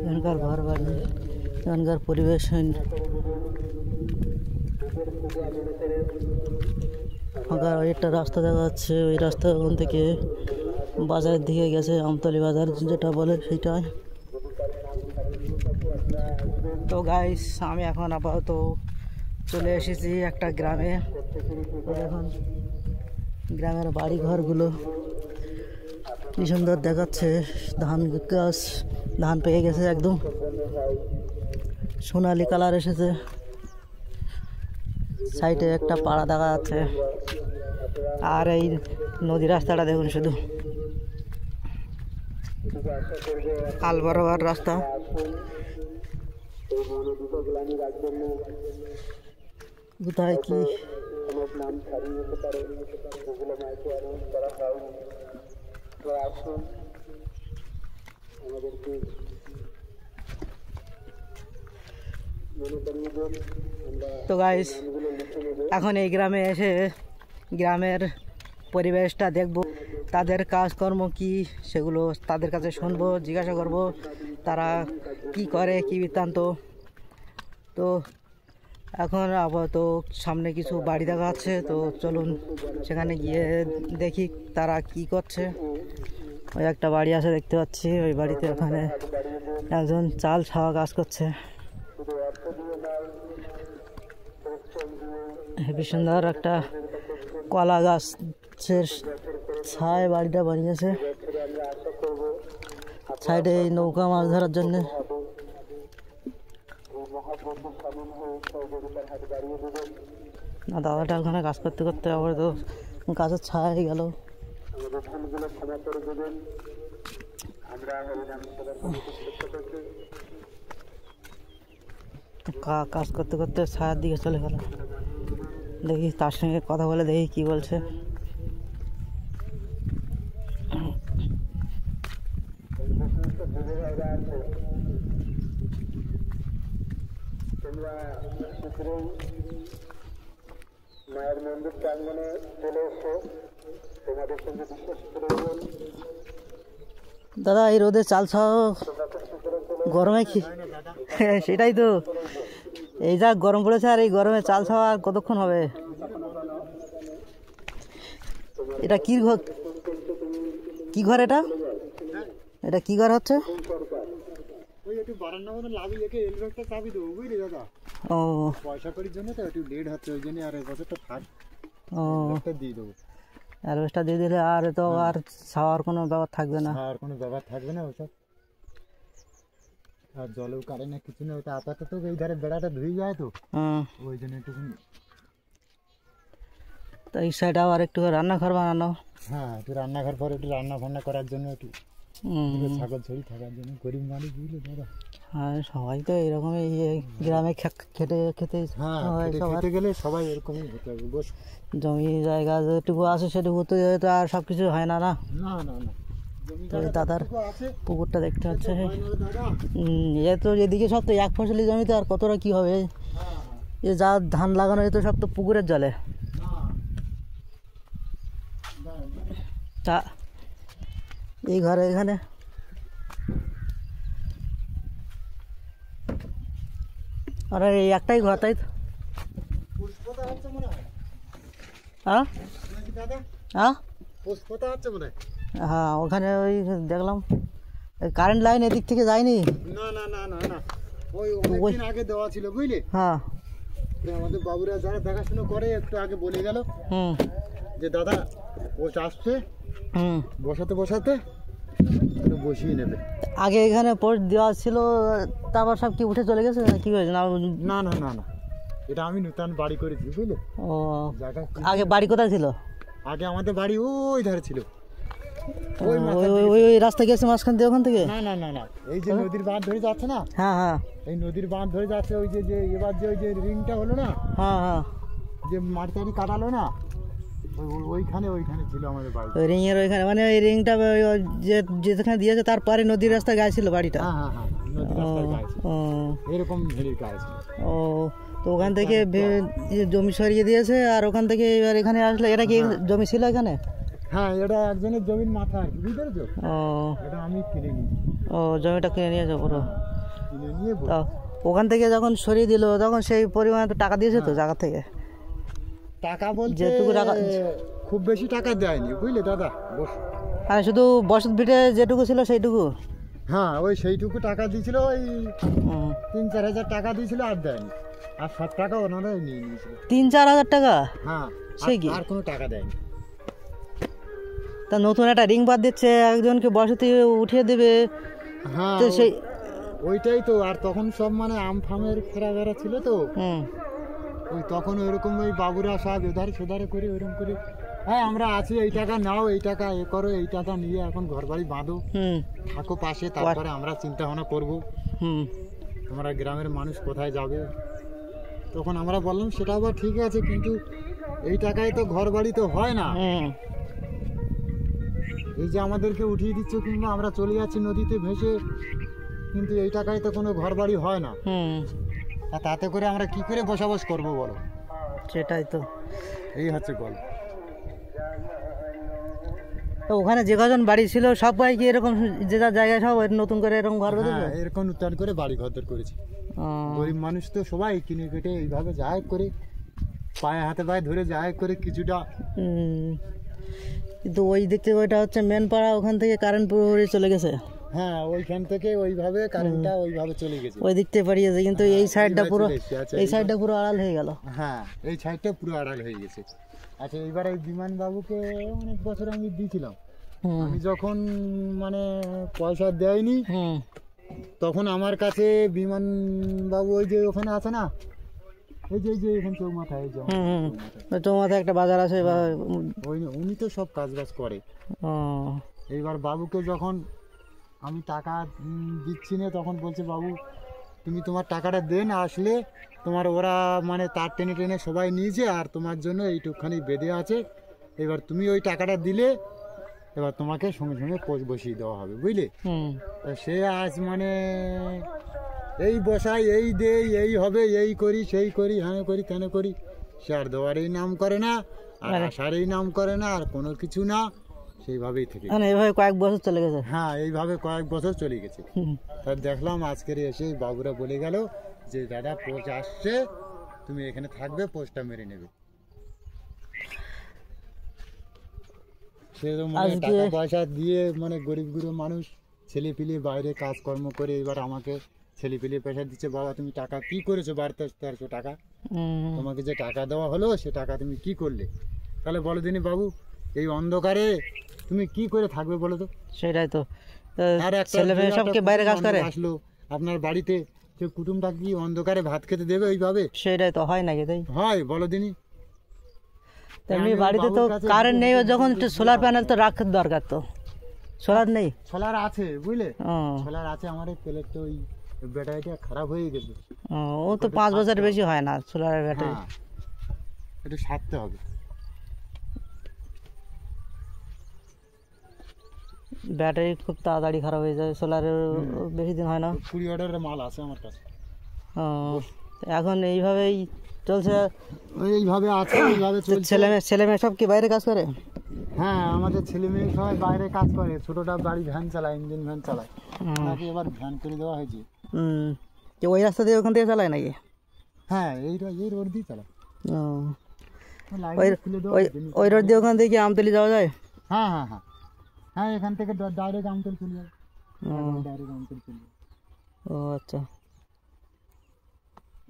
এখানকার ঘর বাড়ি, এখানকার পরিবেশ। ফাঁকা একটা রাস্তা দেখা যাচ্ছে, ওই রাস্তা ওখান থেকে বাজারের দিকে গেছে, আমতলী বাজার যেটা বলে সেইটাই। তো গাইস, আমি এখন আপাতত চলে এসেছি একটা গ্রামে। এখন গ্রামের বাড়ি ঘরগুলো কি সুন্দর দেখাচ্ছে। ধান গাছ, ধান পেয়ে গেছে, একদম সোনালি কালার এসেছে। সাইডে একটা পাড়া দেখা যাচ্ছে, আর এই নদী রাস্তাটা দেখুন, শুধু আল বরাবর রাস্তা। কোথায় কি তো গাইস, এখন এই গ্রামে এসে গ্রামের পরিবেশটা দেখব, তাদের কাজকর্ম কি সেগুলো তাদের কাছে শুনবো, জিজ্ঞাসা করব তারা কি করে, কি বৃত্তান্ত। তো এখন আপাতত সামনে কিছু বাড়ি দেখা যাচ্ছে, তো চলুন সেখানে গিয়ে দেখি তারা কি করছে। ওই একটা বাড়ি আছে দেখতে পাচ্ছি, ওই বাড়িতে ওখানে একজন চাল ছাওয়া কাজ করছে। হেবি সুন্দর একটা কলা গাছের ছায় বাড়িটা বানিয়েছে। সাইডে এই নৌকা মাছ ধরার জন্য। না, দাদাটা ওখানে কাজ করতে করতে আবার তো গাছের ছায় গেল। কাজ করতে করতে ছায়ার দিকে চলে গেল। দেখি তার সঙ্গে কথা বলে দেখি কি বলছে। মায়ের মন্দির প্রাঙ্গণে চলে এসো, তোমাদের সঙ্গে বিশেষ প্রয়োজন। দাদা, এই রোদে চাল ছাও গরমে কি? সেটাই তো, এই যা গরম পড়েছে, আর এই গরমে চাল ছাওয়া আর কতক্ষণ হবে? এটা কি ঘর? কি ঘর এটা? এটা কি ঘর হচ্ছে? ও, পয়সা করির জন্য তো একটু লেট হচ্ছে, ওই জন্য আর এই বছরটা থাক। ও, দিয়ে দেবো। অ্যাডভান্সটা দিয়ে দিলে আর তো আর ছাওয়ার কোনো ব্যাপার থাকবে না, আর কোনো ব্যাপার থাকবে না ওইসব। আর জলেও কাটে না, কিছু না। ওটা আপাতত এই ধারে বেড়াটা ধুয়ে যায় তো, ওই জন্য একটু। তো এই সাইডে আবার একটু রান্নাঘর বানানো। হ্যাঁ, একটু রান্নাঘর, পরে একটু রান্না ফান্না করার জন্য, একটু ছাগল ছড়ি থাকার জন্য। গরিব মানুষ, বুঝলে দাদা। হ্যাঁ, সবাই তো এরকমই গ্রামে খেতে খেতে খেতে গেলে সবাই এরকমই হতে হবে। জমি জায়গা যেটুকু আছে সেটুকু তো আর সব কিছু হয় না। না না না, তবে দাদার পুকুরটা দেখতে হচ্ছে। এ তো এদিকে সব তো এক ফসলি জমিতে, আর কতটা কি হবে? এ যা ধান লাগানো, এ তো সব তো পুকুরের জলে। তা এই ঘরে এখানে আর এই একটাই ঘর, তাই তো? হ্যাঁ হ্যাঁ, হ্যাঁ, ওখানে ওই দেখলাম কারেন্ট লাইন এদিক থেকে যায়নি। না না না না না, ওই অনেকদিন আগে দেওয়া ছিল, বুঝলি? হ্যাঁ, আমাদের বাবুরা যারা দেখাশোনা করে একটু আগে বলে গেল যে দাদা পোস্ট আসছে, বসাতে বসাতে একটু বসিয়ে নেবে। আগে এখানে পোস্ট দেওয়া ছিল, তারপর সব কি উঠে চলে গেছে? কি হয়েছে? না না না না না, এটা আমি নতুন বাড়ি করেছি, বুঝলে? ও, আগে বাড়ি কোথায় ছিল? আগে আমাদের বাড়ি ওই ধারে ছিল, ওই রাস্তা গেছে মাঝখান দিয়ে, ওখান থেকে। না না না না, এই যে নদীর বাঁধ ধরে যাচ্ছে না। হ্যাঁ হ্যাঁ, এই নদীর বাঁধ ধরে যাচ্ছে, ওই যে এবার যে ওই যে রিংটা হলো না। হ্যাঁ হ্যাঁ, যে মাটি টাটি কাটালো না, ওইখানে ছিল আমাদের বাড়ি। ওই রিং এর ওইখানে, মানে ওই রিংটা যেখানে দিয়েছে তারপরে নদীর রাস্তায় গায়ে ছিল বাড়িটা। হ্যাঁ হ্যাঁ হ্যাঁ, নদীর রাস্তায় গায়ে ছিল, এরকম ভেড়ির গায়ে ছিল। ও, তো ওখান থেকে জমি সরিয়ে দিয়েছে, আর ওখান থেকে এবার এখানে আসলে। এটা কি জমি ছিল এখানে? হ্যাঁ, এটা একজনের জমির মাথা আর কি, বুঝতে পেরেছো? ও, এটা আমি কিনে নিয়েছি। ও, জমিটা কিনে নিয়েছো পুরো? কিনে নিয়ে ওখান থেকে যখন সরিয়ে দিল তখন সেই পরিমাণে তো টাকা দিয়েছে তো জায়গা থেকে? টাকা বলতে যেটুকু টাকা, খুব বেশি টাকা দেয়নি বুঝলে দাদা। মানে শুধু বসত ভিটে যেটুকু ছিল সেইটুকু? হ্যাঁ, ওই সেইটুকু টাকা দিয়েছিল, ওই 3-4 হাজার টাকা দিয়েছিল, আর দেয়নি। আর 7 টাকা ওনারা নিয়ে নিয়েছিল। 3-4 হাজার টাকা? হ্যাঁ, সেই কি, আর কোনো টাকা দেয়নি। তা নতুন একটা রিং বাদ দিচ্ছে, একজনকে বসতি উঠিয়ে দেবে। হ্যাঁ, তো সেই ওইটাই তো। আর তখন সব মানে আম ফামের ফেরা ছিল তো, ওই তখন ওইরকম ওই বাবুরা সব এধারে সেধারে করে ওইরকম করে, হ্যাঁ আমরা আছি, এই টাকা নাও, এই টাকা এ করো, এই টাকা নিয়ে এখন ঘর বাড়ি বাঁধো, থাকো পাশে, তারপরে আমরা চিন্তা ভাবনা করবো তোমরা গ্রামের মানুষ কোথায় যাবে। তখন আমরা বললাম সেটা আবার ঠিক আছে, কিন্তু এই টাকায় তো ঘর বাড়ি তো হয় না। এই যে আমাদেরকে উঠিয়ে দিচ্ছ কিংবা আমরা চলে যাচ্ছি নদীতে ভেসে, কিন্তু এই টাকায় তো কোনো ঘর বাড়ি হয় না। তাতে করে আমরা কি করে বসবাস করবো বলো? সেটাই তো, এই হচ্ছে গল্প। তো ওখানে যে কজন বাড়ি ছিল সবাই কি এরকম যে যার জায়গায় সব নতুন করে এরকম ঘর বেঁধেছে? এরকম নতুন করে বাড়ি ঘর করেছে। গরিব মানুষ তো সবাই কিনে কেটে এইভাবে যায় করে, পায়ে হাতে পায়ে ধরে যায় করে কিছুটা। কিন্তু ওই দিক থেকে ওইটা হচ্ছে মেন পাড়া, ওখান থেকে কারেন্ট পুরোপুরি চলে গেছে। হ্যাঁ, ওইখান থেকে ওইভাবে কারেন্টটা ওইভাবে চলে গেছে, ওই দিক থেকে পাঠিয়েছে, কিন্তু এই সাইডটা পুরো, এই সাইডটা পুরো আড়াল হয়ে গেল। হ্যাঁ, এই সাইডটা পুরো আড়াল হয়ে গেছে। আচ্ছা, এইবার এই বিমান বাবুকে অনেক বছর আমি দিয়েছিলাম। আমি যখন মানে পয়সা দেয়নি, তখন আমার কাছে বিমান বাবু ওই যে ওখানে আছে না, এই যে এখানে চৌমাথায়, চৌমাথায় একটা বাজার আছে, উনি তো সব কাজ বাজ করে। এইবার বাবুকে যখন আমি টাকা দিচ্ছি না, তখন বলছে বাবু তুমি তোমার টাকাটা দেন, আসলে তোমার ওরা মানে তার টেনে টেনে সবাই নিয়েছে, আর তোমার জন্য এইটুকখানি বেঁধে আছে, এবার তুমি ওই টাকাটা দিলে এবার তোমাকে সঙ্গে সঙ্গে পোষ বসিয়ে দেওয়া হবে, বুঝলে। সে আজ মানে এই বসাই, এই দেই, এই হবে, এই করি, সেই করি, হ্যাঁ করি, কেন করি, সে আর দেওয়ারই নাম করে না, আর আসারই নাম করে না, আর কোনো কিছু না, সেইভাবেই থেকে এইভাবে কয়েক বছর চলে গেছে। হ্যাঁ, এইভাবে কয়েক বছর চলে গেছে। তার দেখলাম আজকের এসে বাবুরা বলে গেল যে দাদা পোষ আসছে, তুমি এখানে থাকবে, পোষটা মেরে নেবে। সে মানে টাকা পয়সা দিয়ে মানে গরিব গরিব মানুষ, ছেলে পিলে বাইরে কাজকর্ম করে, এবার আমাকে ছেলে পিলে পয়সা দিচ্ছে, বাবা তুমি টাকা কি করেছো, 1200-1300 টাকা তোমাকে যে টাকা দেওয়া হলো, সে টাকা তুমি কি করলে? তাহলে বলো দিনি বাবু, এই অন্ধকারে তুমি কি করে থাকবে বলো তো? সেটাই তো, ছেলে মেয়ে সবকে বাইরে কাজ করে, আসলো আপনার বাড়িতে, সে কুটুমটা কি অন্ধকারে ভাত খেতে দেবে ওইভাবে? সেটাই তো হয় নাকি? তাই হয়, বলো দিনি। তেমনি বাড়িতে তো কারেন্ট নেই, যখন সোলার প্যানেল তো রাখার দরকার, তো সোলার নেই? সোলার আছে বুঝলে, সোলার আছে, আমার এই প্লেট তো ওই ব্যাটারিটা খারাপ হয়ে গেছে। ও তো 5 বছর বেশি হয় না সোলারের ব্যাটারি, একটু সারতে হবে। ব্যাটারি খুব তাড়াতাড়ি খারাপ হয়ে যায়, সোলারের বেশি দিন হয় না। 20 অর্ডারের মাল আছে আমার কাছে। এখন এইভাবেই চলছে, এইভাবে আছে, এইভাবে চলছে। ছেলে মেয়ে সব কি বাইরে কাজ করে? হ্যাঁ, আমাদের ছেলে মেয়ে সবাই বাইরে কাজ করে। ছোটটা বাড়ি ভ্যান চালায়, ইঞ্জিন ভ্যান চালায়, নাকি এবার ভ্যান করে দেওয়া হয়েছে। ওই রাস্তা দিয়ে ওখান থেকে চালায় নাকি? হ্যাঁ, এই রোড দিয়ে চালায়। ওই রোড দিয়ে ওখান থেকে কি আমতলি যাওয়া যায়? হ্যাঁ হ্যাঁ হ্যাঁ হ্যাঁ, এখান থেকে ডাইরেক্ট আমতলি চলে যাবে, ডাইরেক্ট আমতলি চলে যাবে। ও আচ্ছা,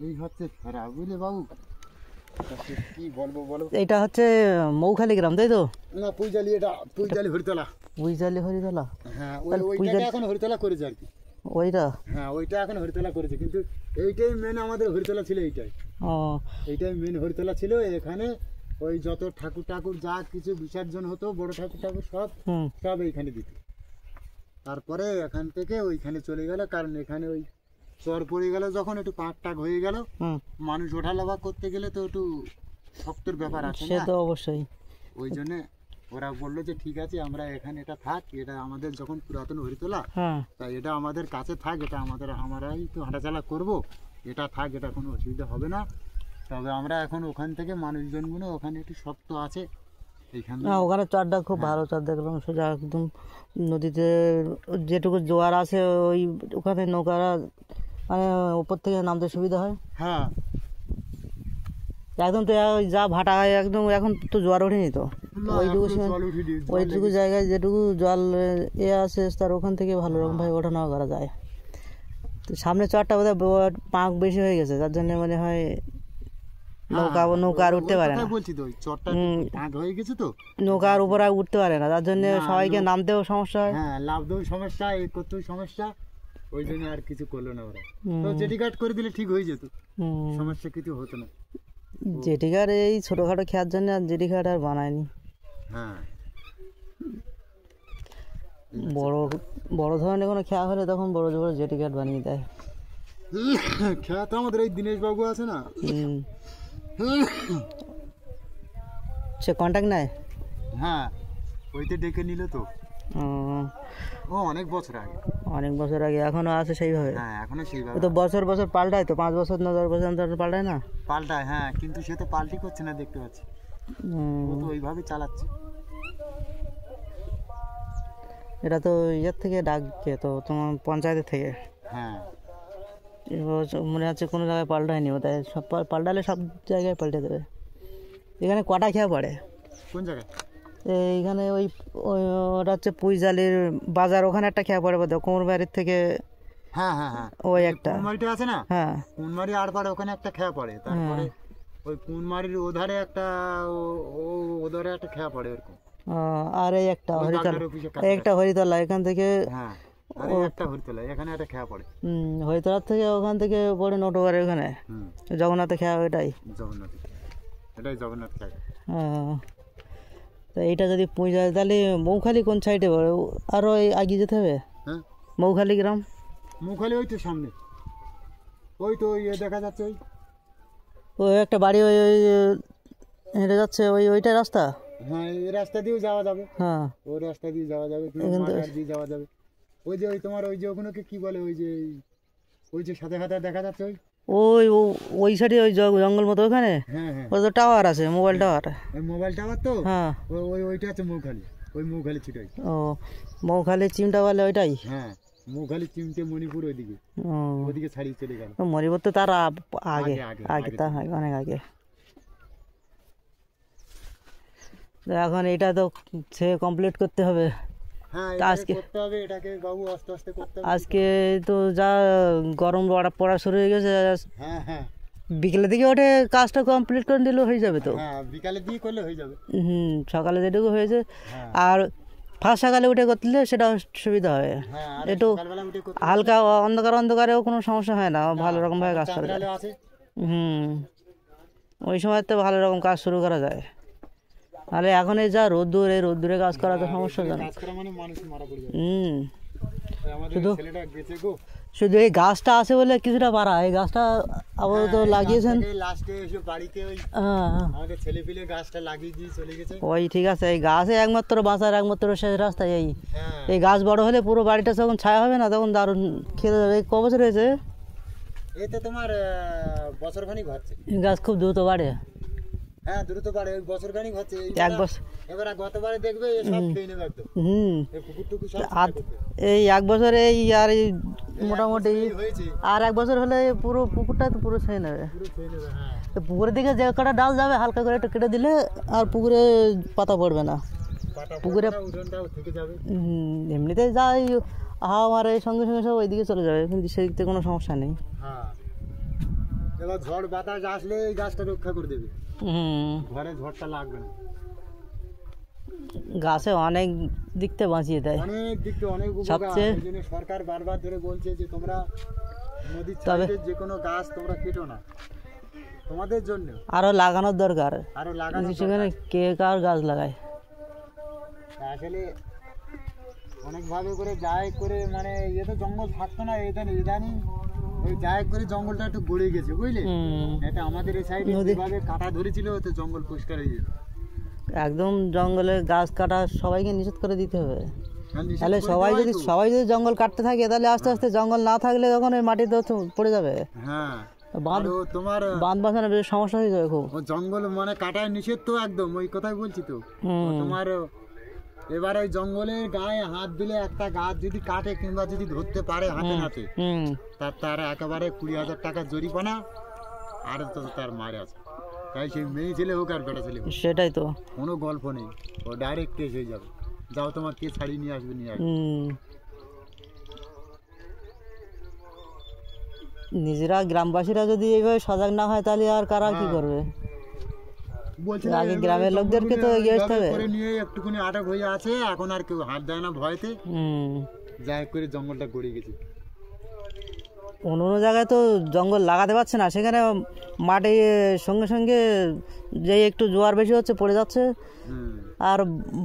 এই হচ্ছে ফেরা, বুঝলে বাবু। কি বলবো বলো? এটা হচ্ছে মৌখালি গ্রাম, তাই তো? না, পুইজালি, এটা পুইজালি হরিতলা। পুইজালি হরিতলা? হ্যাঁ, ওইটা এখন হরিতলা করেছে আর কি। ওইটা? হ্যাঁ, ওইটা এখন হরিতলা করেছে, কিন্তু এইটাই মেন আমাদের হরিতলা ছিল, এইটাই মেন হরিতলা ছিল। এখানে ওই যত ঠাকুর যা কিছু বিসর্জন হতো, বড় ঠাকুর সব এইখানে দিত। তারপরে এখান থেকে ওইখানে চলে গেল, কারণ এখানে ওই চর পড়ে গেল, যখন একটু পাক টাক হয়ে গেল, মানুষ ওঠা লাভা করতে গেলে তো একটু শক্তর ব্যাপার আছে, সে তো অবশ্যই। ওই জন্য ওরা বললো যে ঠিক আছে, আমরা এখানে এটা থাক, এটা আমাদের যখন পুরাতন হরিতলা, তাই এটা আমাদের কাছে থাক, এটা আমরাই তো হাঁটাচলা করবো, এটা থাক, এটা কোনো অসুবিধা হবে না। তবে আমরা এখন ওখান থেকে মানুষজনগুলো ওখানে একটু শক্ত আছে, ওখানে চরটা খুব ভালো চর দেখলাম, সোজা একদম নদীতে যেটুকু জোয়ার আছে ওই ওখানে নৌকারা মানে উপর থেকে নামতে সুবিধা হয়। হ্যাঁ একদম তো যা ভাটা হয় একদম, এখন তো জোয়ার ওঠেনি তো, ওইটুকু জায়গায় যেটুকু জল আছে তার ওখান থেকে ভালো রকম ভাবে ওঠানামা করা যায়। তো সামনে চরটা বোধহয় পাঁক বেশি হয়ে গেছে, যার জন্য মনে হয় নৌকা আর উঠতে পারে না। নৌকা আর উপর আর উঠতে পারে না, যার জন্য সবাইকে নামতেও সমস্যা হয়, লাভতেও সমস্যা, এই করতেও সমস্যা, ওই জন্য আর কিছু করলো না ওরা। তো জেটি কাট করে দিলে ঠিক হয়ে যেত, সমস্যা কিছু হতো না। জেটি ঘাট এই ছোটখাটো খেয়ার জন্য আর জেটি ঘাট আর বানায়নি। হ্যাঁ বড় বড় ধরনের কোনো খেয়া হলে তখন বড় বড় জেটি ঘাট বানিয়ে দেয়। খেয়া তো আমাদের এই দীনেশ বাবু আছে না, সে কন্ট্যাক্ট নেয়। হ্যাঁ ওইতে ডেকে নিল তো, ও অনেক বছর আগে, এখনো আছে সেইভাবে। হ্যাঁ এখনো সেইভাবে, তো বছর বছর পাল্টায় তো, 5 বছর না 10 বছর অন্তর পাল্টায় না? পাল্টায়, হ্যাঁ, কিন্তু সে তো পাল্টি করছে না, দেখতে পাচ্ছি ও তো ওইভাবে চালাচ্ছে। এটা তো ইয়ের থেকে ডাকছে তো, তোমার পঞ্চায়েতের থেকে। হ্যাঁ মনে হচ্ছে কোনো জায়গায় পাল্টায়নি, ওটাই সব পাল্টালে সব জায়গায় পাল্টে দেবে। এখানে কটা খেয়া পড়ে? কোন জায়গায়? এইখানে ওই ওটা হচ্ছে পুইজালির বাজার, ওখানে একটা খেয়া পড়ে বোধহয় কোমর বাড়ির থেকে। হ্যাঁ হ্যাঁ হ্যাঁ ওই একটা কুনমারিটা আছে না, হ্যাঁ কুনমারি আর পারে ওখানে একটা খেয়া পড়ে, তারপরে ওই কুনমারির ওধারে একটা ওধারে একটা খেয়া পড়ে এরকম। আর এই একটা হরিতলা, এখান থেকে এখানে একটা খেয়া পড়ে, হরিতলার থেকে ওখান থেকে পড়ে নটবারের ওখানে জগন্নাথের খেয়া, এটাই জগন্নাথ খেয়া। তো এইটা যদি পৌঁছায় তাহলে মৌখালি কোন সাইডে পড়ে? আরও এগিয়ে যেতে হবে। হ্যাঁ মৌখালি গ্রাম, মৌখালি ওই তো সামনে, ওই তো দেখা যাচ্ছে ওই একটা বাড়ি, ওই হেঁটে যাচ্ছে ওইটা রাস্তা। হ্যাঁ এই রাস্তা দিয়েও যাওয়া যাবে, হ্যাঁ ওই রাস্তা দিয়ে যাওয়া যাবে, দিয়ে যাওয়া যাবে। ওই যে ওই তোমার ওই যে ওগুলোকে কি বলে, ওই যে সাথে সাথে দেখা যাচ্ছে ওই সাইডে ওই জঙ্গল মতো ওখানে। হ্যাঁ হ্যাঁ ওই তো টাওয়ার আছে, মোবাইল টাওয়ার। মোবাইল টাওয়ার তো, হ্যাঁ ওইটা আছে মৌখালি, ওই মৌখালি ছিটাই। ও মৌখালি চিমটা বলে ওইটাই। হ্যাঁ মৌখালি চিমটে মণিপুর ওইদিকে ছাড়িয়ে চলে গেল। মণিপুর তো তার আগে তার অনেক আগে। এখন এটা তো সে কমপ্লিট করতে হবে। আজকে তো যা গরম পড়া শুরু হয়ে গেছে, বিকেলের দিকে ওঠে কাজটা কমপ্লিট করে দিলে হয়ে যাবে তো। বিকালের দিকে করলে হয়ে যাবে। সকালে যেটুকু হয়েছে, আর ফার্স্ট সকালে উঠে করলে সেটা সুবিধা হবে। একটু হালকা অন্ধকারেও কোনো সমস্যা হয় না, ভালো রকম ভাবে কাজ করা যায়। ওই সময় তো ভালো রকম কাজ শুরু করা যায়। তাহলে এখন এই যা রোদ্দুর, এই রোদ্দুরে কাজ করা তো সমস্যাজনক। শুধু এই গাছটা আছে বলে কিছুটা পারা, এই গাছটা আপাতত লাগিয়েছেন। ওই ঠিক আছে, এই গাছে একমাত্র বাঁচার একমাত্র শেষ রাস্তা এই গাছ বড় হলে পুরো বাড়িটা যখন ছায়া হবে না, তখন দারুণ খেতে যাবে। ক বছর হয়েছে? এই তো তোমার বছরখানিক হচ্ছে। গাছ খুব দ্রুত বাড়ে। হ্যাঁ দ্রুত বাড়ে, ওই বছরখানিক হচ্ছে। এক বছর এবার গতবারে দেখবে সব খেয়ে নেবে একদম। এই 1 বছরে এই আর এই মোটামুটি আর 1 বছর হলে পুরো পুকুরটা তো পুরো খেয়ে নেবে। তো পুকুরের দিকে যে কটা ডাল যাবে হালকা করে একটু কেটে দিলে আর পুকুরে পাতা পড়বে না। পুকুরে এমনিতে যাই হাওয়া মারে সঙ্গে সঙ্গে সব ওইদিকে চলে যাবে, কিন্তু সেই দিক থেকে কোনো সমস্যা নেই। এবার ঝড় বাতাস আসলে এই গাছটা রক্ষা করে দেবে, ঘরে ঝড়টা লাগবে না। গাছে অনেক দিক থেকে বাঁচিয়ে দেয়, অনেক দিক থেকে অনেক উপকার। এই জন্য সরকার বারবার ধরে বলছে যে তোমরা নদীর সাইডে যে কোনো গাছ তোমরা কেটো না, তোমাদের জন্য আরো লাগানোর দরকার। আরো লাগানো সেখানে কে কার গাছ লাগায় আসলে অনেক ভাবে করে যায় করে, মানে তো জঙ্গল থাকতো না, ইদানিং ওই জায়গা করে জঙ্গলটা একটু গড়ে গেছে, বুঝলে? এটা আমাদের এই সাইডে যেভাবে কাটা ধরেছিল তো জঙ্গল পরিষ্কার হয়ে যেত। একদম জঙ্গলে গাছ কাটা সবাইকে নিষেধ করে দিতে হবে। তাহলে সবাই যদি জঙ্গল কাটতে থাকে, তাহলে আস্তে আস্তে জঙ্গল না থাকলে তখন ওই মাটি তো পড়ে যাবে। হ্যাঁ বাঁধ বাঁধানো বেশ সমস্যা হয়ে যাবে খুব। জঙ্গল মানে কাটায় নিষেধ তো একদম, ওই কথাই বলছি তো। তোমার এবার ওই জঙ্গলের গায়ে হাত দিলে একটা গাছ যদি কাটে কিংবা যদি ধরতে পারে হাতে নাতে, তার একেবারে 20,000 টাকা জরিমানা, আর তো তার মারে আছে। তাই সেই মেয়ে ছেলে হোক আর বেটা ছেলে হোক, সেটাই তো, কোনো গল্প নেই, ও ডাইরেক্ট কেস হয়ে যাবে। যাও তোমার কে ছাড়িয়ে নিয়ে আসবে, নিয়ে আসবে। নিজেরা গ্রামবাসীরা যদি এইভাবে সজাগ না হয় তাহলে আর কারা কি করবে? আগে গ্রামের লোকদেরকে তো এগিয়ে আসতে হবে। নিয়ে একটুখানি আটক হয়ে আছে, এখন আর কেউ হাত দেয় না ভয়তে, যাই করে জঙ্গলটা গড়িয়ে গেছে। অন্য জায়গায় তো জঙ্গল লাগাতে পারছে না, সেখানে মাঠে সঙ্গে সঙ্গে যে একটু জোয়ার বেশি হচ্ছে পড়ে যাচ্ছে, আর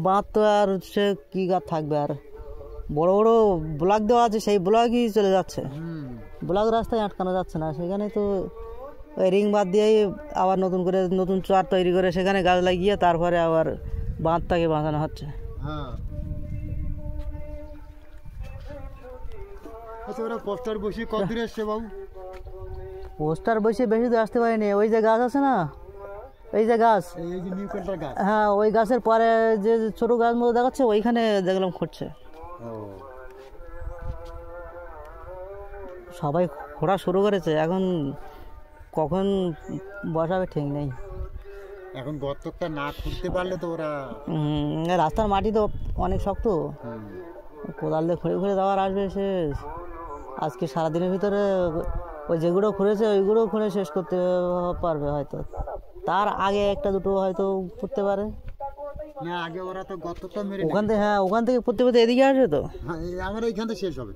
বাঁধ তো আর সে কি গাছ থাকবে, আর বড় বড় ব্লক দেওয়া আছে, সেই ব্লকই চলে যাচ্ছে, ব্লক রাস্তায় আটকানো যাচ্ছে না। সেখানে তো ওই রিং বাঁধ দিয়েই আবার নতুন করে নতুন চর তৈরি করে সেখানে গাছ লাগিয়ে তারপরে আবার বাঁধটাকে বাঁধানো হচ্ছে। পোস্টার বসিয়ে কত এসছে বাবু? পোস্টার বসিয়ে বেশি তো আসতে পারিনি। ওই যে গাছ আছে না, এই যে গাছ, হ্যাঁ ওই গাছের পরে যে ছোট গাছ মতো দেখাচ্ছে ওইখানে দেখলাম খুঁড়ছে। সবাই খোঁড়া শুরু করেছে, এখন কখন বসাবে ঠিক নেই। এখন গর্তটা না খুঁড়তে পারলে তো ওরা, রাস্তার মাটি তো অনেক শক্ত, কোদাল দিয়ে খুঁড়ে খুঁড়ে দেওয়ার আসবে সে। আজকে সারাদিনের ভিতরে ওই যেগুলো খুঁড়েছে ওইগুলো খুঁড়ে শেষ করতে পারবে হয়তো, তার আগে একটা দুটো হয়তো করতে পারে না। আগে ওরা তো গর্তটা মেরে ওখান থেকে, হ্যাঁ ওখান থেকে করতে করতে এদিকে আসবে তো, আমার এইখান থেকে শেষ হবে,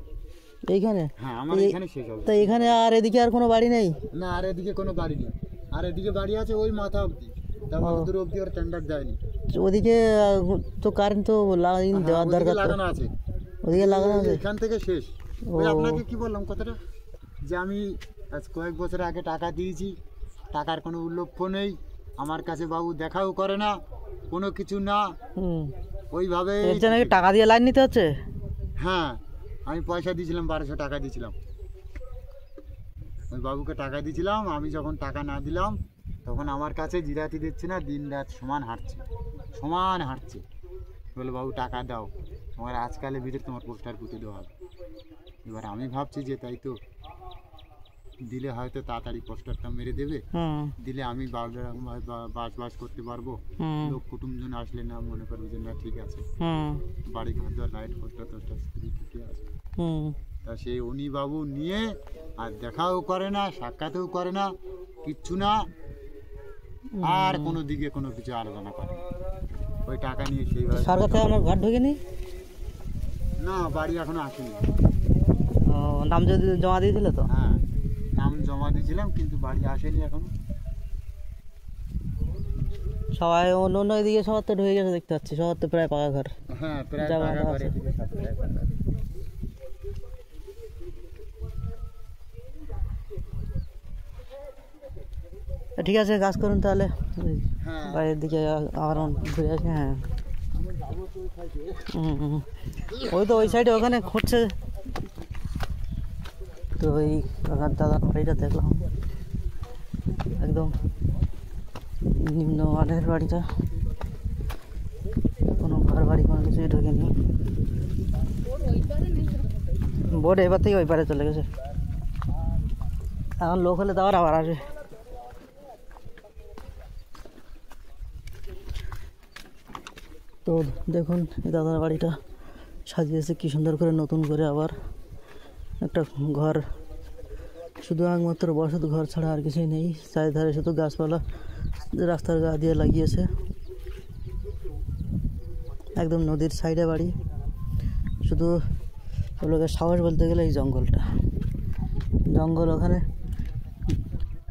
এইখানে, হ্যাঁ আমার এইখানে শেষ হবে। তো এখানে আর এদিকে আর কোনো বাড়ি নেই না, আর এদিকে কোনো বাড়ি নেই, আর এদিকে বাড়ি আছে ওই মাথা অবধি, তার দূর অবধি ওর টেন্ডার দেয়নি। ওদিকে তো কারেন্ট তো দেওয়ার দরকার, লাগানো আছে, ওদিকে লাগানো আছে, এখান থেকে শেষ। আপনাকে কি বললাম কথাটা, যে আমি আজ কয়েক বছর আগে টাকা দিয়েছি, টাকার কোনো উল্লেখ্য নেই আমার কাছে, বাবু দেখাও করে না, কোনো কিছু না, ওইভাবে টাকা দিয়ে লাইন নিতে হচ্ছে। হ্যাঁ, আমি পয়সা দিয়েছিলাম, 1200 টাকা দিয়েছিলাম, ওই বাবুকে টাকা দিয়েছিলাম। আমি যখন টাকা না দিলাম তখন আমার কাছে জিরাতি দিচ্ছে না, দিন রাত সমান হাঁটছে, বলে বাবু টাকা দাও, তোমার আজকালের ভিতরে তোমার পোস্টার পুঁতে দেওয়া হবে। এবার আমি ভাবছি যে তাই তো, দিলে হয়তো তাড়াতাড়ি পোস্টারটা মেরে দেবে, দিলে আমি বাস করতে পারবো, লোক কুটুমজন আসলে না মনে করবে যে না ঠিক আছে, বাড়ি ঘর দেওয়া লাইট পোস্টার ঠিকই আছে। তা সেই উনি বাবু নিয়ে আর দেখাও করে না, সাক্ষাৎও করে না, কিচ্ছু না, আর কোনো দিকে কোনো কিছু আলোচনা করে, ওই টাকা নিয়ে সেইভাবে। সরকার থেকে আমার ঘর ঢুকেনি না, বাড়ি এখনো আসেনি। নাম যদি জমা দিয়েছিল তো? হ্যাঁ, নাম জমা দিয়েছিলাম, কিন্তু বাড়ি আসেনি এখনো। সবাই অন্য এদিকে সবার তো ঢুকে গেছে দেখতে পাচ্ছি, সবার তো প্রায় পাকা ঘর। হ্যাঁ, প্রায় পাকা ঘর। ঠিক আছে, কাজ করুন তাহলে, বাইরের দিকে আবার ঘুরে আসি। হ্যাঁ, ওই তো ওই সাইডে ওখানে খুঁজছে তো, ওই দাদার বাড়িটা দেখলাম, একদম নিম্নমানের বাড়িটা, কোনো ঘর বাড়ি কোনো কিছুই ঢোকেনি। বোর্ড এবার থেকে ওই পারে চলে গেছে, এখন লোক হলে তাও আবার আসবে। তো দেখুন দাদার বাড়িটা সাজিয়েছে কি সুন্দর করে, নতুন করে আবার একটা ঘর, শুধু একমাত্র বসত ঘর ছাড়া আর কিছুই নেই। চারিধারে শুধু গাছপালা রাস্তার গা দিয়ে লাগিয়েছে, একদম নদীর সাইডে বাড়ি। শুধু লোকের সাহস বলতে গেলে এই জঙ্গল, ওখানে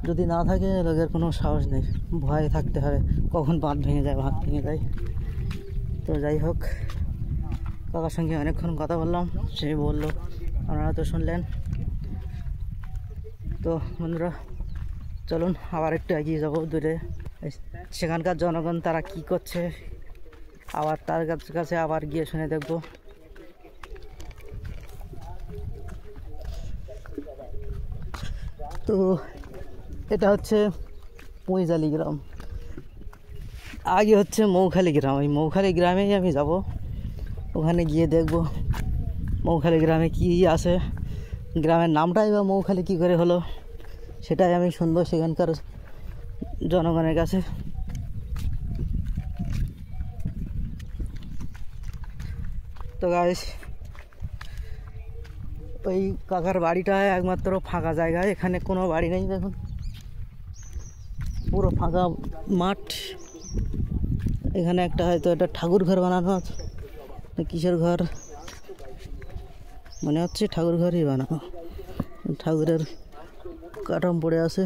যদি না থাকে লোকের কোনো সাহস নেই, ভয় থাকতে হবে কখন বাঁধ ভেঙে যায়, তো যাই হোক, কাকার সঙ্গে অনেকক্ষণ কথা বললাম, সে বললো, আপনারা তো শুনলেন। তো বন্ধুরা চলুন আবার একটু এগিয়ে যাবো দূরে, সেখানকার জনগণ তারা কি করছে, আবার তার কাছে আবার গিয়ে শুনে দেখব। তো এটা হচ্ছে পুঁইজালি গ্রাম, আগে হচ্ছে মৌখালি গ্রাম, ওই মৌখালি গ্রামেই আমি যাব। ওখানে গিয়ে দেখব মৌখালি গ্রামে কী আছে, গ্রামের নামটাই বা মৌখালি কী করে হলো সেটাই আমি শুনবো সেখানকার জনগণের কাছে। তো গাইস, ওই কাকার বাড়িটা একমাত্র ফাঁকা জায়গায়, এখানে কোনো বাড়ি নেই, দেখুন পুরো ফাঁকা মাঠ। এখানে একটা হয়তো একটা ঠাকুর ঘর বানানো আছে, কিসের ঘর মনে হচ্ছে ঠাকুর ঘরই বানানো, ঠাকুরের কাঠাম পড়ে আছে।